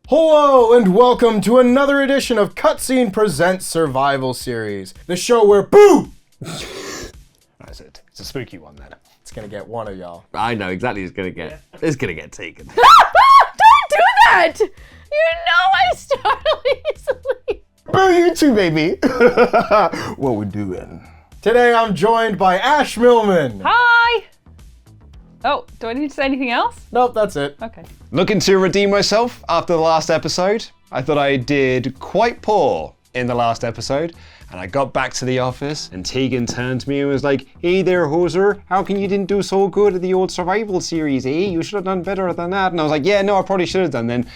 Hello and welcome to another edition of Cutscene Presents Survival Series, the show where Boo! That's it. It's a spooky one then. It's gonna get one of y'all. I know exactly who's gonna get. It's gonna get Tegan. Don't do that! You know I startle easily. Boo, you too, baby. What we doing? Today I'm joined by Ash Millman. Hi! Oh, do I need to say anything else? Nope, that's it. Okay. Looking to redeem myself after the last episode. I thought I did quite poor in the last episode. And I got back to the office and Tegan turned to me and was like, "Hey there, hoser, how come you didn't do so good at the old survival series, eh? You should have done better than that." And I was like, "Yeah, no, I probably should have done." And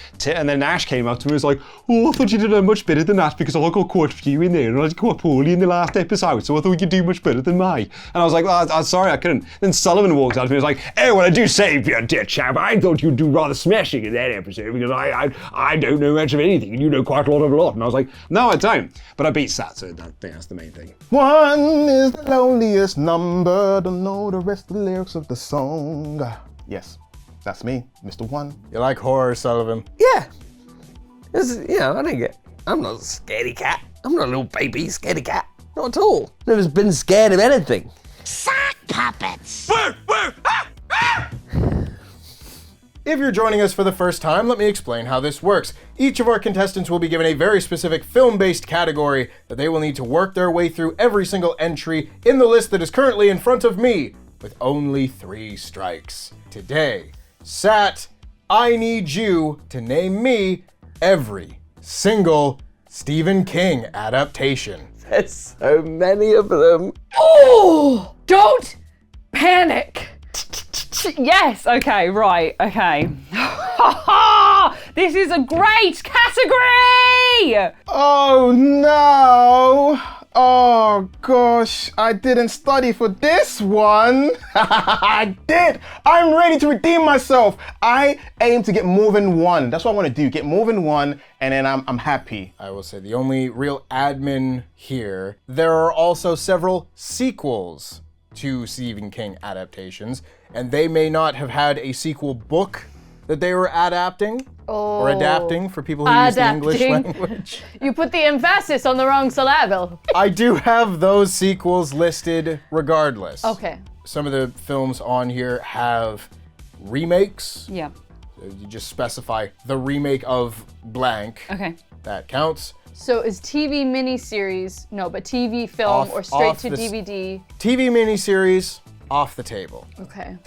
then Ash came up to me and was like, "Oh, I thought you did much better than that because I got quite a few in there and I did quite poorly in the last episode, so I thought you'd do much better than me." And I was like, "Oh, I'm sorry, I couldn't." Then Sullivan walked out to me and was like, "Hey, well, I do say, dear chap, I thought you'd do rather smashing in that episode because I don't know much of anything and you know quite a lot." And I was like, "No, I don't." But I beat Sat, so I think that's the main thing. One is the loneliest number. Don't know the rest of the lyrics of the song. Yes, that's me, Mr. One. You like horror, Sullivan? Yeah. I don't get. I'm not a scaredy cat. I'm not a little baby scaredy cat. Not at all. Never been scared of anything. Sock puppets! If you're joining us for the first time, let me explain how this works. Each of our contestants will be given a very specific film-based category that they will need to work their way through every single entry in the list that is currently in front of me, with only 3 strikes. Today, Sat, I need you to name me every single Stephen King adaptation. There's so many of them. Oh! Don't panic! Yes, okay, right, okay. This is a great category! Oh no! Oh gosh, I didn't study for this one. I did! I'm ready to redeem myself. I aim to get more than one. That's what I want to do, get more than one, and then I'm happy. I will say the only real admin here, there are also several sequels to Stephen King adaptations, and they may not have had a sequel book that they were adapting or adapting for people who use the English language. You put the emphasis on the wrong syllable. I do have those sequels listed regardless. Okay. Some of the films on here have remakes. Yeah. You just specify the remake of blank. Okay. That counts. So is TV miniseries, but TV film or straight off to the DVD? TV miniseries, off the table. Okay.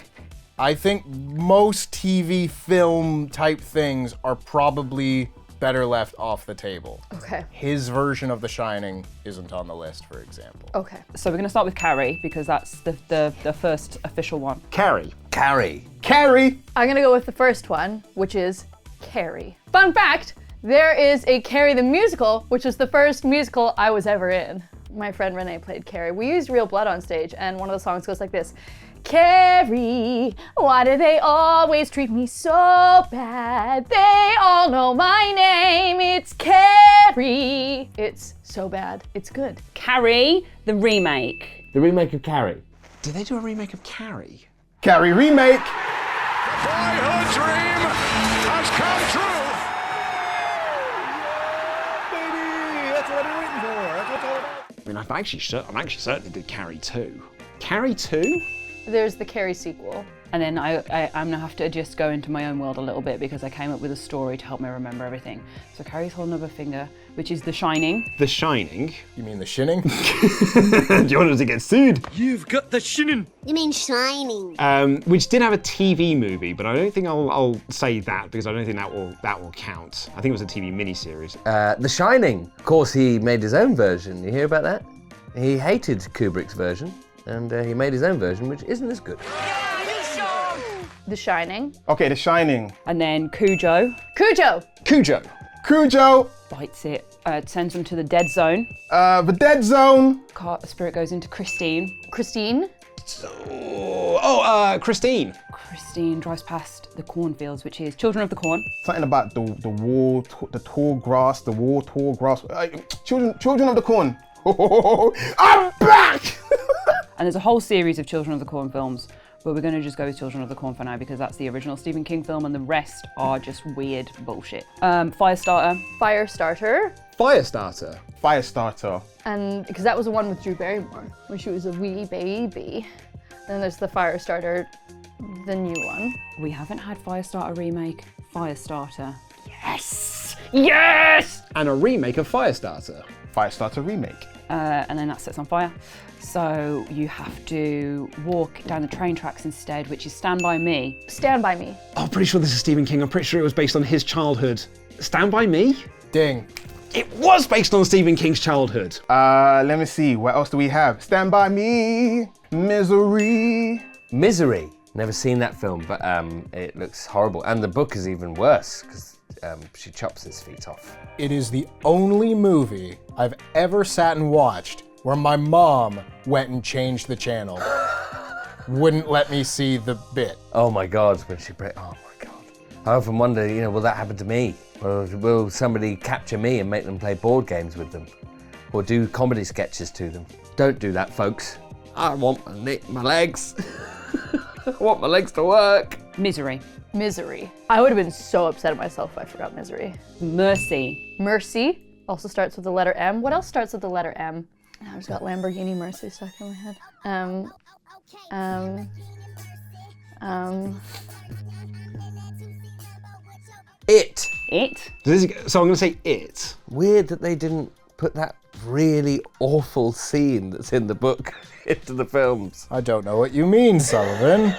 I think most TV film type things are probably better left off the table. Okay. His version of The Shining isn't on the list, for example. Okay. So we're going to start with Carrie because that's the first official one. Carrie. Carrie. Carrie! I'm gonna go with the first one, which is Carrie. Fun fact, there is a Carrie the musical, which was the first musical I was ever in. My friend Renee played Carrie. We used real blood on stage, and one of the songs goes like this. Carrie, why do they always treat me so bad? They all know my name, it's Carrie. It's so bad, it's good. Carrie, the remake. The remake of Carrie. Did they do a remake of Carrie? Carrie remake! Boyhood dream has come true! Baby, that's what I've been waiting for. That's what it's all about. I mean, I'm actually certain they did Carrie 2. Carrie 2? There's the Carrie sequel. And then I'm going to have to just go into my own world a little bit because I came up with a story to help me remember everything. So Carrie's holding up a finger, which is The Shining. The Shining? You mean The Shinning? Do you want us to get sued? You've got the shinin. You mean shining? Which did have a TV movie, but I don't think I'll say that because I don't think that will count. I think it was a TV miniseries. The Shining. Of course, he made his own version. You hear about that? He hated Kubrick's version, and he made his own version, which isn't as good. The Shining. Okay, The Shining. And then Cujo Cujo. Cujo. Cujo! bites it, sends them to the dead zone. The Dead Zone. Spirit goes into Christine. Christine. Christine. Christine drives past the cornfields, which is Children of the Corn. Something about the war, the tall grass, the war, tall grass. Children of the Corn. I'm back! And there's a whole series of Children of the Corn films but we're going to just go with Children of the Corn for now because that's the original Stephen King film and the rest are just weird bullshit. Firestarter. Firestarter. Firestarter. Firestarter. And because that was the one with Drew Barrymore when she was a wee baby. Then there's the Firestarter, the new one. We haven't had Firestarter remake. Firestarter. Yes! Yes! And a remake of Firestarter. Firestarter remake. And then that sets on fire. So you have to walk down the train tracks instead, which is Stand By Me. Stand By Me. Oh, I'm pretty sure this is Stephen King. I'm pretty sure it was based on his childhood. Stand By Me? Ding. It was based on Stephen King's childhood. Let me see. What else do we have? Stand By Me. Misery. Misery. Never seen that film, but it looks horrible. And the book is even worse because she chops his feet off. It is the only movie I've ever sat and watched where my mom went and changed the channel. Wouldn't let me see the bit. Oh my God, when she break. Oh my God. I often wonder, will that happen to me? Or will somebody capture me and make them play board games with them? Or do comedy sketches to them? Don't do that, folks. I want my legs. I want my legs to work. Misery. Misery. I would have been so upset at myself if I forgot Misery. Mercy. Mercy also starts with the letter M. What else starts with the letter M? I've just got Lamborghini Mercy stuck in my head. It. It. So I'm going to say It. Weird that they didn't put that really awful scene that's in the book into the films. I don't know what you mean, Sullivan.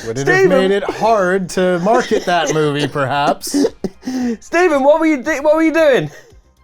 Would it have Stephen! made it hard to market that movie, perhaps? Stephen, what were you doing?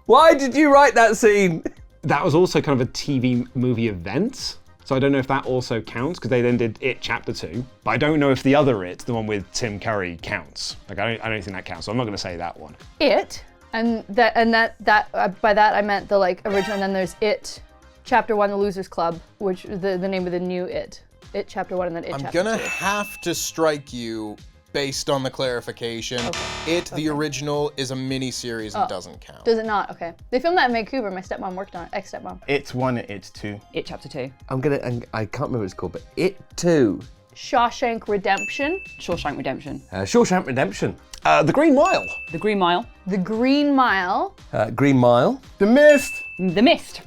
Why did you write that scene? That was also kind of a TV movie event. So I don't know if that also counts, because they then did It Chapter 2. But I don't know if the other It, the one with Tim Curry, counts. Like, I don't think that counts, so I'm not going to say that one. It, and that by that I meant the original, and then there's It, Chapter 1, The Losers Club, which is the name of the new It. It Chapter 1 and then It I'm Chapter 2. gonna have to strike you based on the clarification. Okay. The original, is a mini-series and doesn't count. Does it not? Okay. They filmed that in Vancouver. My stepmom worked on it. Ex-stepmom. It's 1 and It's 2. It Chapter 2. I can't remember what it's called, but It Too. Shawshank Redemption. Shawshank Redemption. Shawshank Redemption. The Green Mile. The Green Mile. The Green Mile. Green Mile. The Mist. The Mist.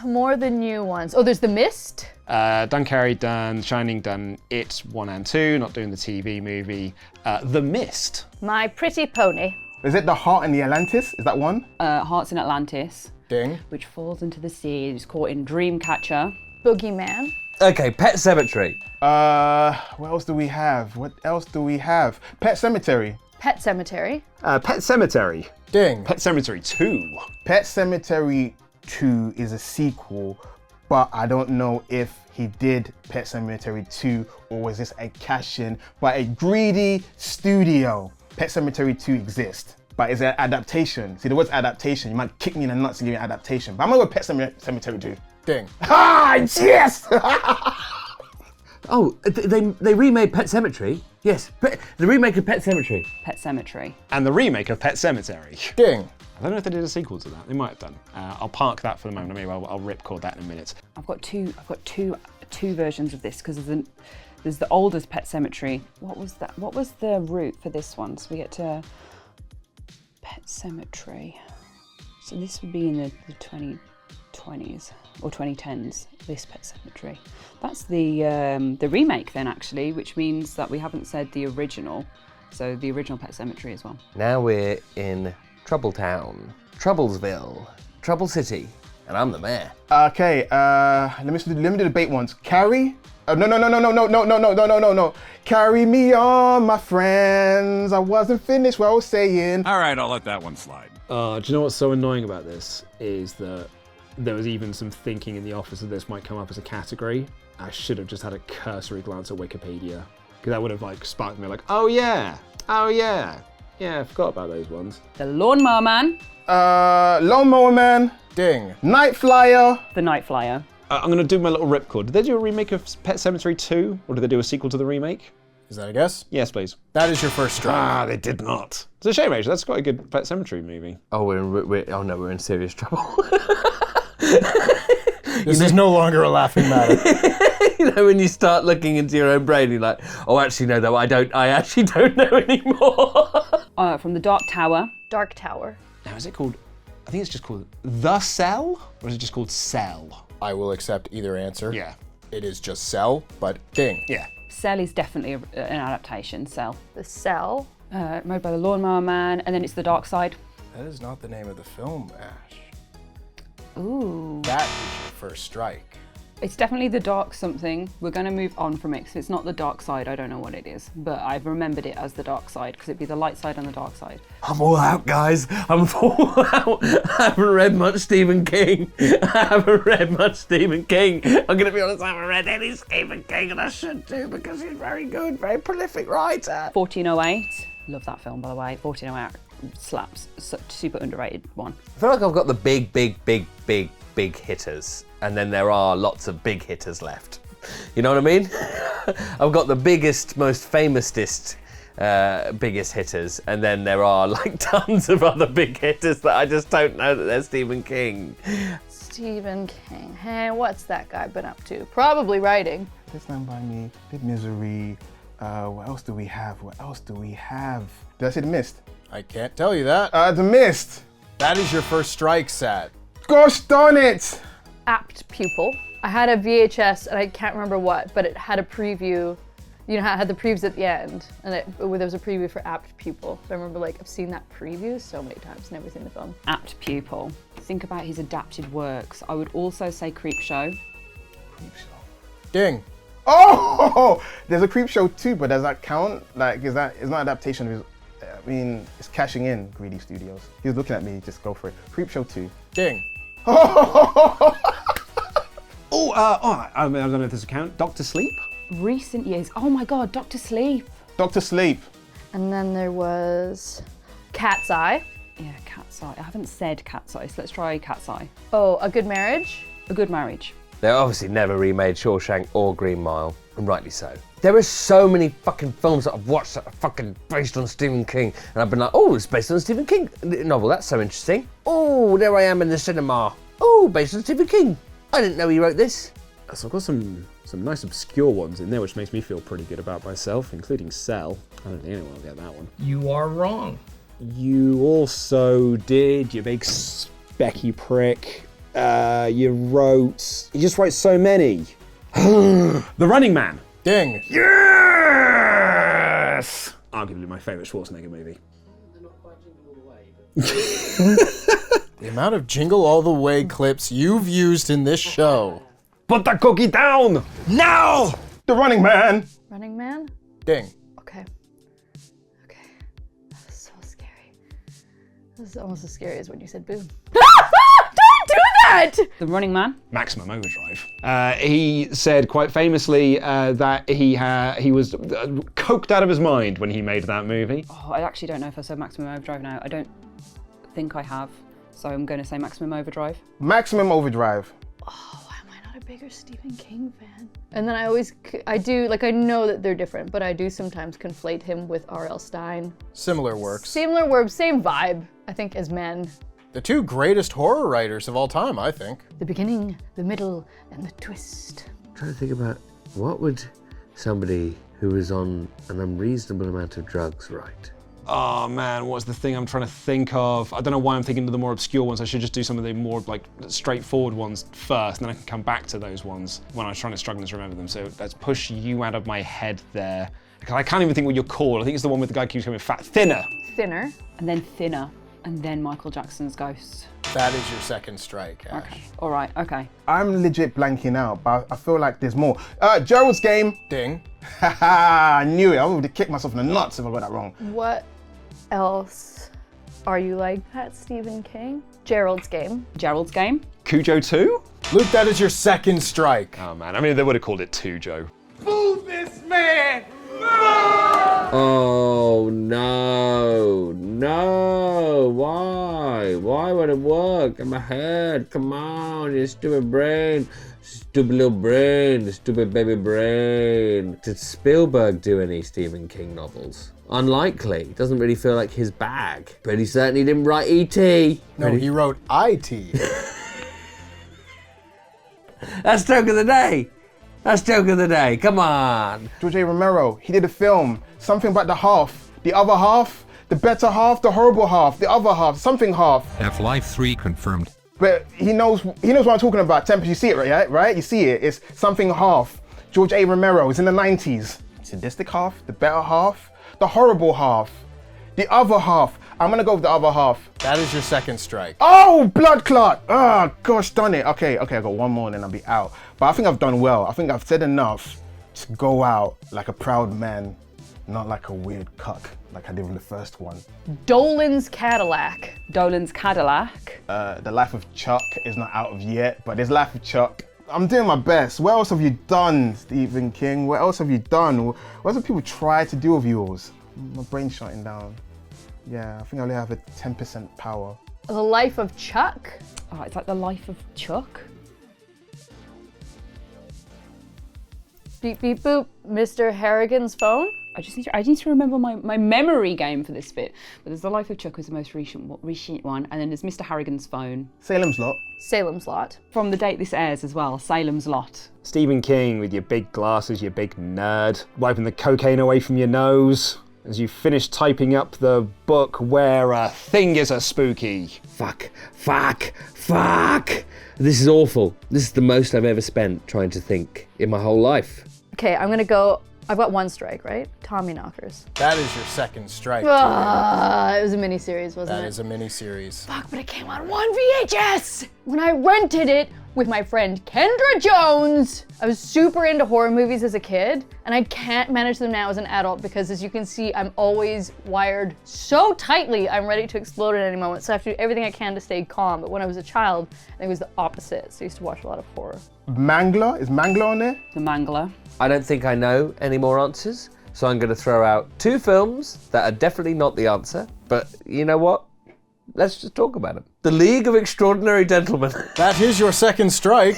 More the new ones. Oh, there's The Mist. Done Carrie, done Shining, done It 1 and 2, not doing the TV movie. The Mist. My Pretty Pony. Is it The Heart and the Atlantis? Is that one? Hearts in Atlantis. Ding. Which falls into the sea. It's caught in Dreamcatcher. Boogeyman. Okay, Pet Sematary. What else do we have? Pet Cemetery. Pet Cemetery. Pet Cemetery. Ding. Pet Cemetery 2. Pet Cemetery 2 is a sequel, but I don't know if he did Pet Cemetery 2 or was this a cash-in by a greedy studio. Pet Cemetery 2 exists, but it's an adaptation. See, the word's adaptation. You might kick me in the nuts and give me an adaptation, but I'm gonna go Pet Cemetery 2. Ding. Ah, yes! Oh, they remade Pet Sematary? Yes, the remake of Pet Sematary. Pet Cemetery. And the remake of Pet Cemetery. Ding. I don't know if they did a sequel to that. They might have done. I'll park that for the moment. Maybe I'll ripcord that in a minute. I've got two versions of this because there's the oldest Pet Cemetery. What was that? What was the route for this one? So we get to Pet Cemetery. So this would be in the 2020s or 2010s. This Pet Cemetery. That's the remake then actually, which means that we haven't said the original. So the original Pet Cemetery as well. Now we're in Troubletown, Troublesville, Trouble City, and I'm the mayor. Okay, let me do the debate ones. Carrie? No. Carry me on, my friends. I wasn't finished what I was saying. All right, I'll let that one slide. Do you know what's so annoying about this? Is that there was even some thinking in the office that this might come up as a category. I should have just had a cursory glance at Wikipedia. Because that would have sparked me oh yeah, I forgot about those ones. The Lawnmower Man. Lawnmower Man. Ding. Night Flyer. The Night Flyer. I'm going to do my little ripcord. Did they do a remake of Pet Sematary 2? Or did they do a sequel to the remake? Is that a guess? Yes, please. That is your first strike. They did not. It's a shame, actually. That's quite a good Pet Sematary movie. Oh, we're in serious trouble. This is no longer a laughing matter. You know, when you start looking into your own brain, you're like, oh, actually, no, though, I actually don't know anymore. From the Dark Tower. Dark Tower. Now, is it called, I think it's just called The Cell? Or is it just called Cell? I will accept either answer. Yeah. It is just Cell, but King. Yeah. Cell is definitely an adaptation, Cell. The Cell. Made by the Lawnmower Man, and then it's The Dark Side. That is not the name of the film, Ash. Ooh. That is your first strike. It's definitely The Dark something. We're going to move on from it, because it's not The Dark Side, I don't know what it is. But I've remembered it as The Dark Side, because it'd be the light side and the dark side. I'm all out, guys. I'm all out. I haven't read much Stephen King. I'm gonna be honest, I haven't read any Stephen King, and I should do, because he's very good, very prolific writer. 1408. Love that film, by the way. 1408 slaps. Super underrated one. I feel like I've got the big hitters, and then there are lots of big hitters left. You know what I mean? I've got the biggest, most famousest, biggest hitters, and then there are like tons of other big hitters that I just don't know that they're Stephen King. Stephen King. Hey, what's that guy been up to? Probably writing. This Stand By Me, Big Misery. What else do we have? Did I say The Mist? I can't tell you that. The Mist. That is your first strike, Sat. Gosh darn it! Apt Pupil. I had a VHS, and I can't remember what, but it had a preview. You know how it had the previews at the end, and there was a preview for Apt Pupil. So I remember, like, I've seen that preview so many times, never seen the film. Apt Pupil. Think about his adapted works. I would also say Creepshow. Ding. Oh! There's a Creepshow too, but does that count? Like, it's not adaptation. I mean, it's cashing in, Greedy Studios. He was looking at me, just go for it. Creepshow 2. Ding. I don't know if this will count. Doctor Sleep? Recent years. Oh my God, Dr. Sleep. Dr. Sleep. And then there was Cat's Eye. Yeah, Cat's Eye. I haven't said Cat's Eye, so let's try Cat's Eye. Oh, A Good Marriage. A Good Marriage. They obviously never remade Shawshank or Green Mile, and rightly so. There are so many fucking films that I've watched that are fucking based on Stephen King, and I've been like, oh, it's based on a Stephen King novel, that's so interesting. Oh, there I am in the cinema. Oh, based on Stephen King. I didn't know he wrote this. So I've got some nice obscure ones in there, which makes me feel pretty good about myself, including Cell. I don't think anyone will get that one. You are wrong. You also did, you big specky prick. You just wrote so many. The Running Man. Ding. Yes! Arguably my favourite Schwarzenegger movie. The amount of Jingle All the Way clips you've used in this show. Put the cookie down! Now! The Running Man. Running Man? Ding. Okay. That was so scary. This is almost as scary as when you said Boo. Don't do that! The Running Man. Maximum Overdrive. He said quite famously that he was coked out of his mind when he made that movie. Oh, I actually don't know if I said Maximum Overdrive now. I don't think I have, so I'm going to say Maximum Overdrive. Maximum Overdrive. Oh, why am I not a bigger Stephen King fan? And then I know that they're different, but I do sometimes conflate him with R.L. Stine. Similar works. Similar works, same vibe, I think, as men. The two greatest horror writers of all time, I think. The beginning, the middle, and the twist. I'm trying to think about what would somebody who was on an unreasonable amount of drugs write? Oh man, what's the thing I'm trying to think of? I don't know why I'm thinking of the more obscure ones. I should just do some of the more like straightforward ones first, and then I can come back to those ones when I was trying to struggle to remember them. So let's push you out of my head there. Because I can't even think what you're called. I think it's the one with the guy who keeps coming fat. Thinner. Thinner. And then Thinner. And then Michael Jackson's Ghost. That is your second strike, Ash. Okay. All right. Okay. I'm legit blanking out, but I feel like there's more. Gerald's Game. Ding. Haha, I knew it. I would have kicked myself in the nuts if I got that wrong. What else are you like that, Stephen King? Gerald's Game. Gerald's Game. Cujo 2? Luke, that is your second strike. Oh man, I mean they would have called it 2, Joe. Boo this man! Oh no, why? Why would it work in my head? Come on, you stupid brain. Stupid little brain, stupid baby brain. Did Spielberg do any Stephen King novels? Unlikely. Doesn't really feel like his bag. But he certainly didn't write E.T. No, he wrote I.T. That's joke of the day. That's joke of the day. Come on. George A. Romero, he did a film, something about the half, the other half, the better half, the horrible half, the other half, something half. Half-Life 3 confirmed. But he knows what I'm talking about. Tempest, you see it, right? You see it. It's something half. George A. Romero, it's in the 90s. Sadistic half, the better half, the horrible half, the other half. I'm gonna go with the other half. That is your second strike. Oh, blood clot! Oh, gosh, done it. Okay, I got one more and then I'll be out. But I think I've done well. I think I've said enough to go out like a proud man, not like a weird cuck, like I did with the first one. Dolan's Cadillac. Dolan's Cadillac. The Life of Chuck is not out of yet, but there's Life of Chuck. I'm doing my best. What else have you done, Stephen King? What else have you done? What else have people tried to do with yours? My brain's shutting down. Yeah, I think I only have a 10% power. The Life of Chuck. Oh, it's like The Life of Chuck. Beep, beep, boop. Mr. Harrigan's phone. I need to remember my memory game for this bit. But there's The Life of Chuck was the most recent one, and then there's Mr. Harrigan's phone. Salem's Lot. Salem's Lot. From the date this airs as well, Salem's Lot. Stephen King with your big glasses, your big nerd, wiping the cocaine away from your nose as you finish typing up the book where a thing is a spooky. Fuck. This is awful. This is the most I've ever spent trying to think in my whole life. Okay, I'm gonna go. I've got one strike, right? Tommy Knockers. That is your second strike. It was a mini-series, wasn't it? That is a mini-series. Fuck, but it came on one VHS! When I rented it with my friend Kendra Jones. I was super into horror movies as a kid, and I can't manage them now as an adult because, as you can see, I'm always wired so tightly, I'm ready to explode at any moment, so I have to do everything I can to stay calm. But when I was a child, I think it was the opposite, so I used to watch a lot of horror. Mangler? Is Mangler on there? The Mangler. I don't think I know any more answers, so I'm going to throw out 2 films that are definitely not the answer, but you know what? Let's just talk about them. The League of Extraordinary Gentlemen. That is your second strike.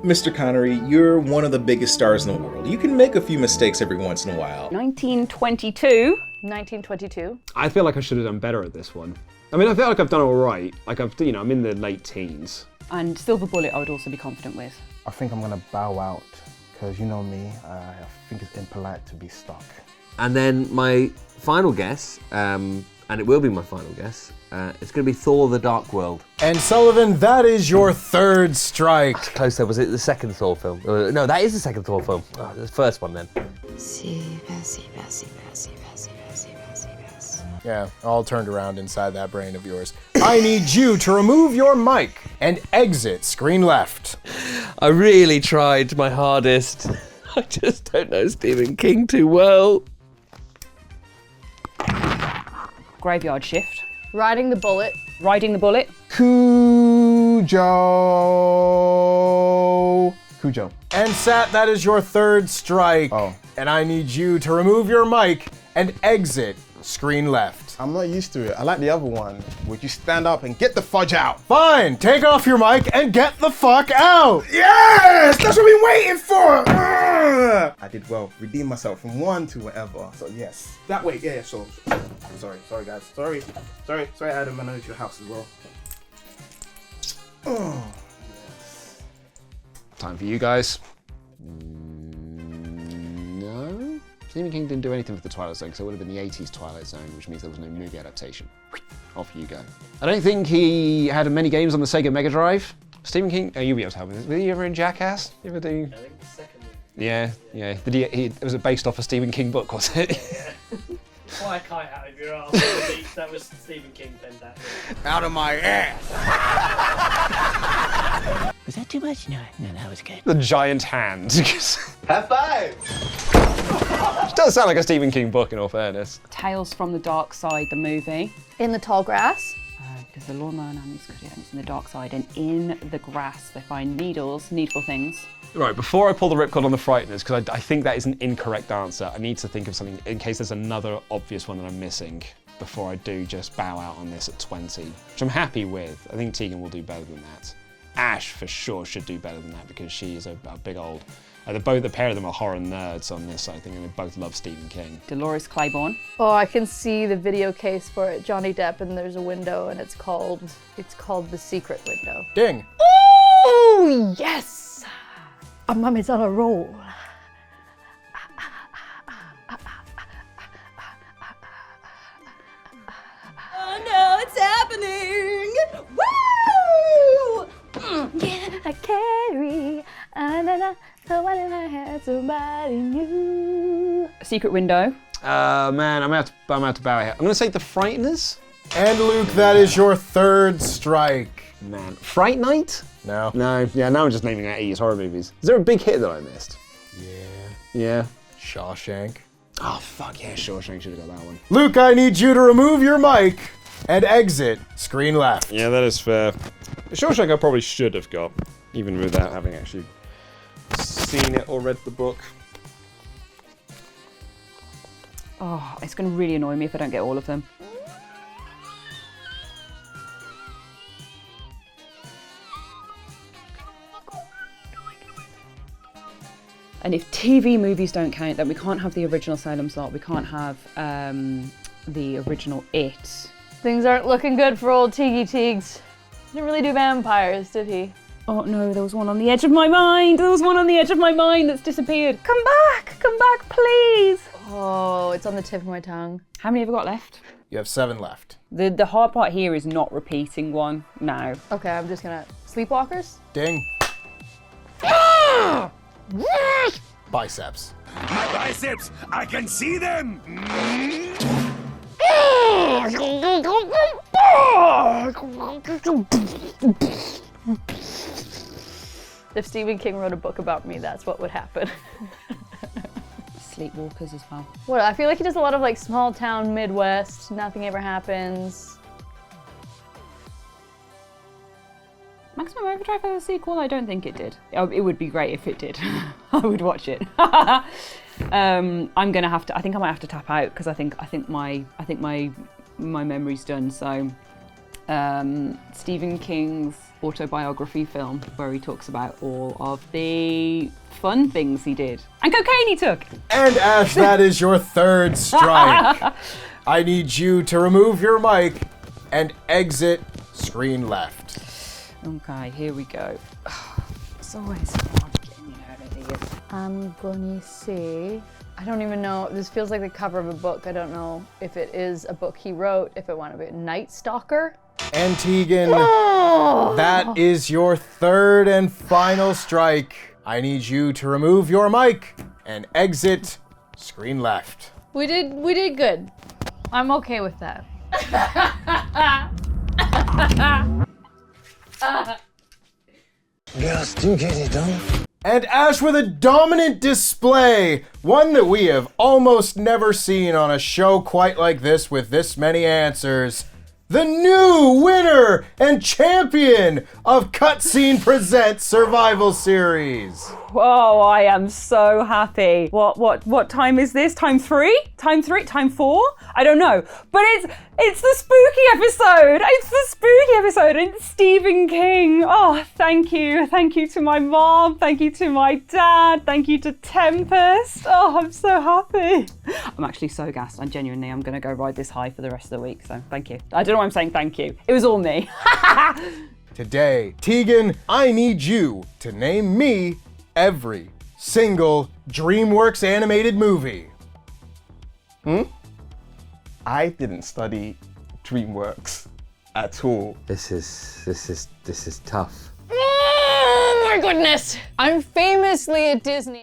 Mr. Connery, you're one of the biggest stars in the world. You can make a few mistakes every once in a while. 1922. 1922. I feel like I should have done better at this one. I mean, I feel like I've done all right. Like I'm in the late teens. And Silver Bullet I would also be confident with. I think I'm gonna bow out, because you know me, I think it's impolite to be stuck. And then my final guess, and it will be my final guess, it's going to be Thor: The Dark World. And Sullivan, that is your third strike. Close though, was it the second Thor film? No, that is the second Thor film. Oh, the first one then. Yeah, all turned around inside that brain of yours. I need you to remove your mic and exit screen left. I really tried my hardest. I just don't know Stephen King too well. Graveyard Shift. Riding the Bullet. Riding the Bullet. Cujo. And Sat, that is your third strike. Oh. And I need you to remove your mic and exit screen left. I'm not used to it. I like the other one. Would you stand up and get the fudge out? Fine, take off your mic and get the fuck out. Yes! That's what we've been waiting for! I did well. Redeemed myself from 1 to whatever. So yes. That way, yeah, so. Sorry guys. Sorry, Adam, I know it's your house as well. Oh. Time for you guys. No? Stephen King didn't do anything for the Twilight Zone, because it would have been the 80s Twilight Zone, which means there was no movie adaptation. Off you go. I don't think he had many games on the Sega Mega Drive. Stephen King, you'll be able to help me with this. Were you ever in Jackass? You ever do? I think the second one. Yeah. Was it based off a Stephen King book, was it? Fly a kite out of your arse. That was Stephen King penned that. Out of my ass! Was that too much? No, that was good. The giant hand. High five! Which does sound like a Stephen King book, in all fairness. Tales from the Dark Side, the movie. In the Tall Grass. Because the lawnmower and Annie's good, and it's in the dark side, and in the grass they find needles, needful things. Right, before I pull the ripcord on the Frighteners, because I think that is an incorrect answer, I need to think of something in case there's another obvious one that I'm missing before I do just bow out on this at 20, which I'm happy with. I think Tegan will do better than that. Ash, for sure, should do better than that because she is a big old... the pair of them are horror nerds on this, I think, and they both love Stephen King. Dolores Claiborne. Oh, I can see the video case for it. Johnny Depp, and there's a window, and it's called The Secret Window. Ding. Oh, yes! Mummy's on a roll. Oh no, it's happening! Woo! Yeah, Carrie. So what if I had somebody new? Secret Window. Man, I'm out to bow here. I'm gonna say The Frighteners. And Luke, that is your third strike. Man, Fright Night? No. No, yeah, now I'm just naming out 80s horror movies. Is there a big hit that I missed? Yeah. Shawshank. Oh, fuck yeah, Shawshank should have got that one. Luke, I need you to remove your mic and exit screen left. Yeah, that is fair. Shawshank I probably should have got, even without having actually seen it or read the book. Oh, it's going to really annoy me if I don't get all of them. And if TV movies don't count, then we can't have the original Salem Slot, we can't have the original It. Things aren't looking good for old Tiggy Teagues. Didn't really do vampires, did he? Oh no, there was one on the edge of my mind. There was one on the edge of my mind that's disappeared. Come back, please. Oh, it's on the tip of my tongue. How many have I got left? You have 7 left. The hard part here is not repeating one now. Okay, I'm just gonna... Sleepwalkers? Ding. Biceps. My biceps! I can see them! If Stephen King wrote a book about me, that's what would happen. Sleepwalkers as well. What, I feel like he does a lot of like small town Midwest, nothing ever happens. Maximum Overdrive has a sequel? I don't think it did. It would be great if it did. I would watch it. I'm gonna have to. I think I might have to tap out because I think my memory's done. So, Stephen King's autobiography film where he talks about all of the fun things he did and cocaine he took. And Ash, that is your third strike. I need you to remove your mic and exit screen left. Okay, here we go. It's always hard getting out of these. I'm gonna say, I don't even know, this feels like the cover of a book. I don't know if it is a book he wrote, if it want to be Night Stalker. And Tegan, that is your third and final strike. I need you to remove your mic and exit screen left. We did good. I'm okay with that. Girls do get it done. And Ash with a dominant display, one that we have almost never seen on a show quite like this with this many answers. The new winner and champion of Cutscene Presents Survival Series. Whoa, I am so happy. What time is this? Time 3? Time 3? Time 4? I don't know. But it's the spooky episode. It's the spooky episode. And it's Stephen King. Oh, thank you. Thank you to my mom. Thank you to my dad. Thank you to Tempest. Oh, I'm so happy. I'm actually so gassed. I'm going to go ride this high for the rest of the week. So thank you. I don't know why I'm saying thank you. It was all me. Today, Tegan, I need you to name me every single DreamWorks animated movie. I didn't study DreamWorks at all. This is tough. Oh my goodness! I'm famously a Disney.